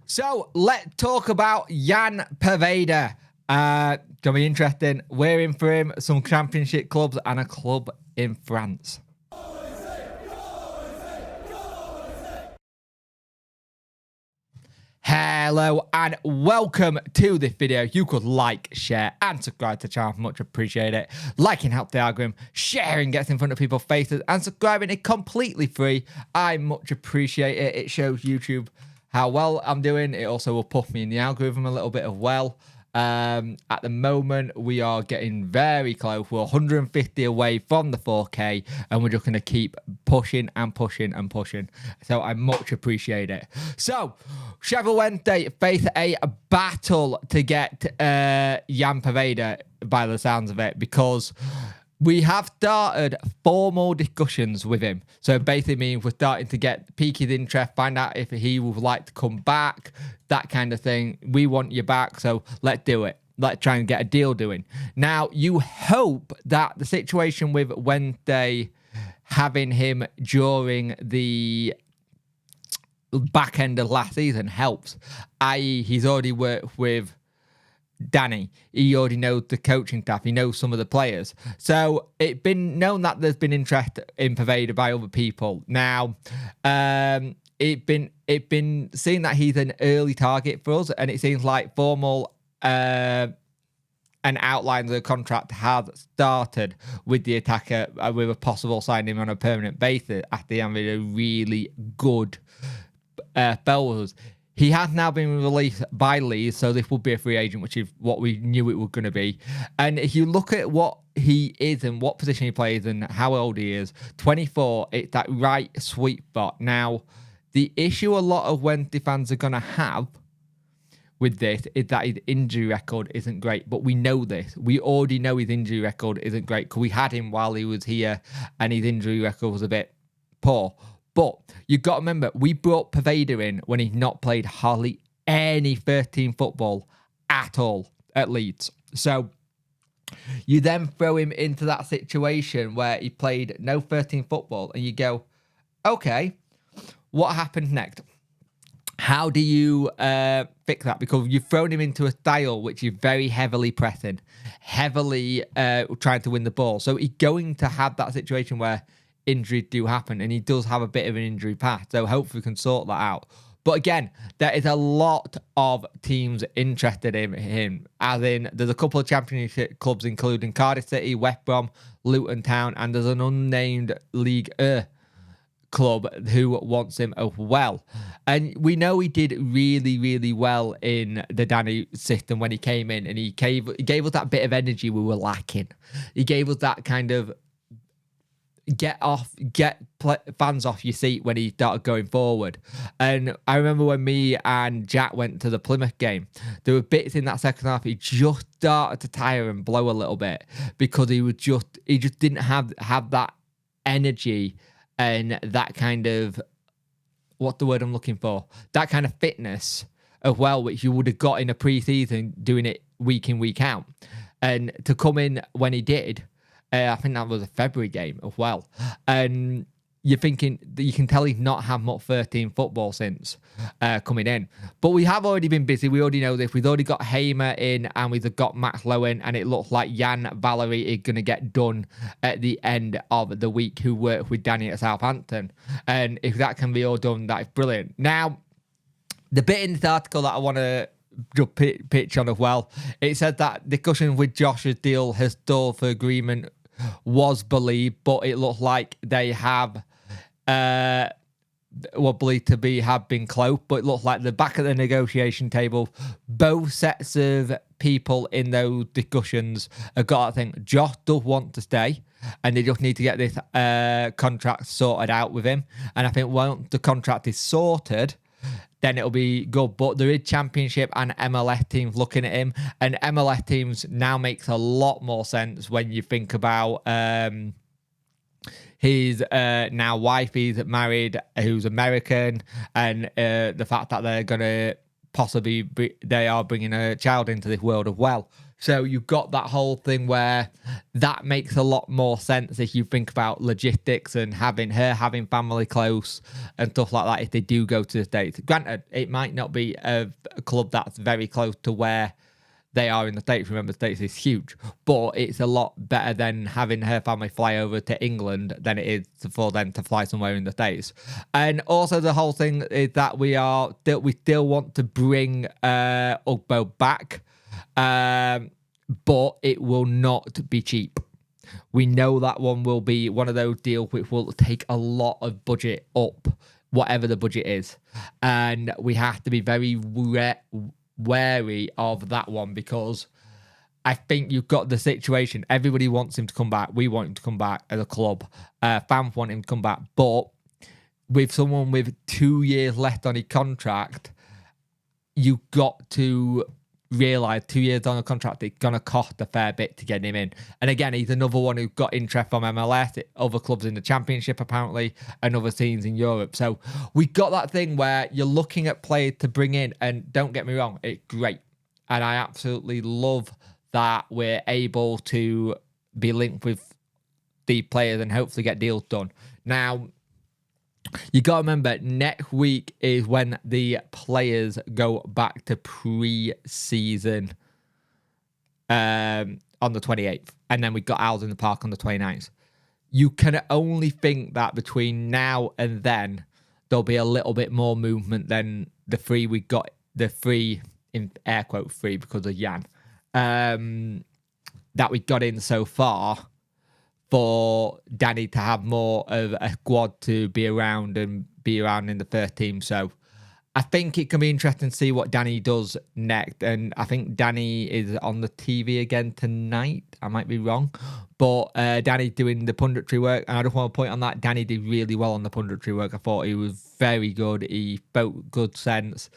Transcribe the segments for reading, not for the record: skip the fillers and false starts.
So let's talk about Jan Poveda. Gonna be interesting. We're in for him, some championship clubs and a club in France. Hello and welcome to this video. You could like, share and subscribe to the channel. Much appreciate it. Liking helps the algorithm, sharing gets in front of people's faces, and subscribing is completely free. I much appreciate it. It shows YouTube how well I'm doing. It also will push me in the algorithm a little bit as well. At the moment, we are getting very close. We're 150 away from the 4K, and we're just going to keep pushing and pushing and pushing. So I much appreciate it. So, Sheffield Wednesday face a battle to get Jan Poveda, by the sounds of it, because we have started formal discussions with him. So basically means we're starting to pique his interest, find out if he would like to come back, that kind of thing. We want you back, so let's do it. Let's try and get a deal doing. Now, you hope that the situation with Wednesday having him during the back end of last season helps. I.e., he's already worked with Danny. He already knows the coaching staff. He knows some of the players. So it's been known that there's been interest in Poveda by other people. Now, it's been seen that he's an early target for us, and it seems like formal and outlines of the contract has started with the attacker with a possible signing on a permanent basis after having a really good spell with us. He has now been released by Leeds, so this will be a free agent, which is what we knew it was going to be. And if you look at what he is and what position he plays and how old he is, 24, it's that right sweet spot. Now, the issue a lot of Wednesday fans are going to have with this is that his injury record isn't great, but we know this. We already know his injury record isn't great because we had him while he was here and his injury record was a bit poor. But you've got to remember, we brought Poveda in when he's not played hardly any first-team football at all at Leeds. So you then throw him into that situation where he played no first-team football and you go, okay, what happens next? How do you fix that? Because you've thrown him into a style which is very heavily pressing, heavily trying to win the ball. So he's going to have that situation where injuries do happen, and he does have a bit of an injury path, so hopefully we can sort that out. But again, there is a lot of teams interested in him, as in there's a couple of championship clubs including Cardiff City, West Brom, Luton Town, and there's an unnamed League club who wants him as well. And we know he did really, really well in the Danny system when he came in, and he gave us that bit of energy we were lacking. He gave us that kind of get fans off your seat when he started going forward. And I remember when me and Jack went to the Plymouth game, there were bits in that second half he just started to tire and blow a little bit because he just didn't have that energy and that kind of, what's the word I'm looking for, that kind of fitness as well, which you would have got in a pre-season doing it week in, week out. And to come in when he did, I think that was a February game as well. And you're thinking that you can tell he's not had much 13 football since coming in. But we have already been busy. We already know this. We've already got Hamer in and we've got Max Lowe in. And it looks like Jan Valery is going to get done at the end of the week, who worked with Danny at Southampton. And if that can be all done, that is brilliant. Now, the bit in this article that I want to just pitch on as well, it said that discussion with Josh's deal has stalled for agreement was believed, but it looked like they have believed to have been close, but it looks like the back of the negotiation table, both sets of people in those discussions have got, I think, Josh does want to stay, and they just need to get this contract sorted out with him. And I think once the contract is sorted, then it'll be good. But there is Championship and MLS teams looking at him, and MLS teams now makes a lot more sense when you think about his now wife. He's married, who's American, and the fact that they're going to possibly they are bringing a child into this world as well. So you've got that whole thing where that makes a lot more sense if you think about logistics and having family close and stuff like that if they do go to the States. Granted, it might not be a club that's very close to where they are in the States. Remember, the States is huge, but it's a lot better than having her family fly over to England than it is for them to fly somewhere in the States. And also the whole thing is that we still want to bring Ugbo back, but it will not be cheap. We know that one will be one of those deals which will take a lot of budget up, whatever the budget is, and we have to be very wary of that one, because I think you've got the situation. Everybody wants him to come back. We want him to come back as a club. Fans want him to come back. But with someone with 2 years left on his contract, you've got to realise 2 years on a contract, it's going to cost a fair bit to get him in. And again, he's another one who got interest from MLS, other clubs in the Championship apparently, and other teams in Europe. So we got that thing where you're looking at players to bring in, and don't get me wrong, it's great. And I absolutely love that we're able to be linked with the players and hopefully get deals done. Now, you got to remember, next week is when the players go back to pre-season on the 28th. And then we got ours in the park on the 29th. You can only think that between now and then, there'll be a little bit more movement than the three we got, the three, in air quote, free because of Jan, that we got in so far, for Danny to have more of a squad to be around and be around in the first team. So I think it can be interesting to see what Danny does next. And I think Danny is on the TV again tonight. I might be wrong. But Danny's doing the punditry work. And I just want to point on that. Danny did really well on the punditry work. I thought he was very good. He spoke good sense.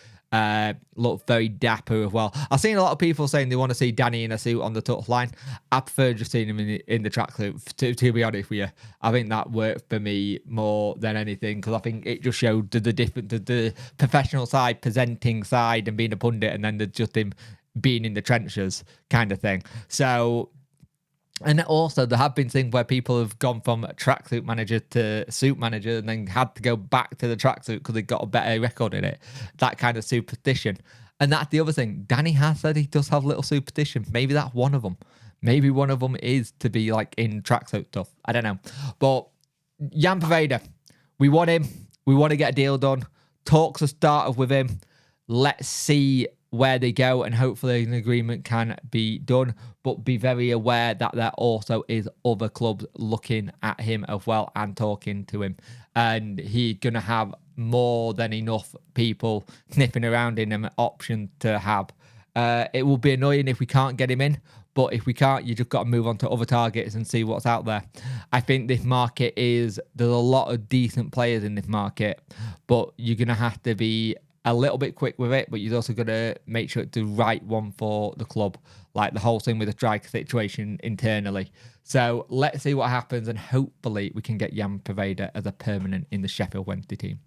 Looked very dapper as well. I've seen a lot of people saying they want to see Danny in a suit on the touchline. I prefer just seeing him in the tracksuit, to be honest with you. I think that worked for me more than anything, because I think it just showed the difference, the professional side, presenting side, and being a pundit, and then just him being in the trenches kind of thing. So, and also there have been things where people have gone from tracksuit manager to suit manager and then had to go back to the tracksuit because they got a better record in it. That kind of superstition. And that's the other thing. Danny has said he does have little superstition. Maybe that's one of them. Maybe one of them is to be like in tracksuit stuff. I don't know. But Jan Poveda, we want him. We want to get a deal done. Talks have started with him. Let's see where they go, and hopefully an agreement can be done, but be very aware that there also is other clubs looking at him as well and talking to him, and he's gonna have more than enough people sniffing around in an option to have. It will be annoying if we can't get him in, but if we can't, you just got to move on to other targets and see what's out there. I think this market there's a lot of decent players in this market, but you're gonna have to be a little bit quick with it, but you've also got to make sure it's the right one for the club, like the whole thing with the striker situation internally. So let's see what happens, and hopefully we can get Jan Poveda as a permanent in the Sheffield Wednesday team.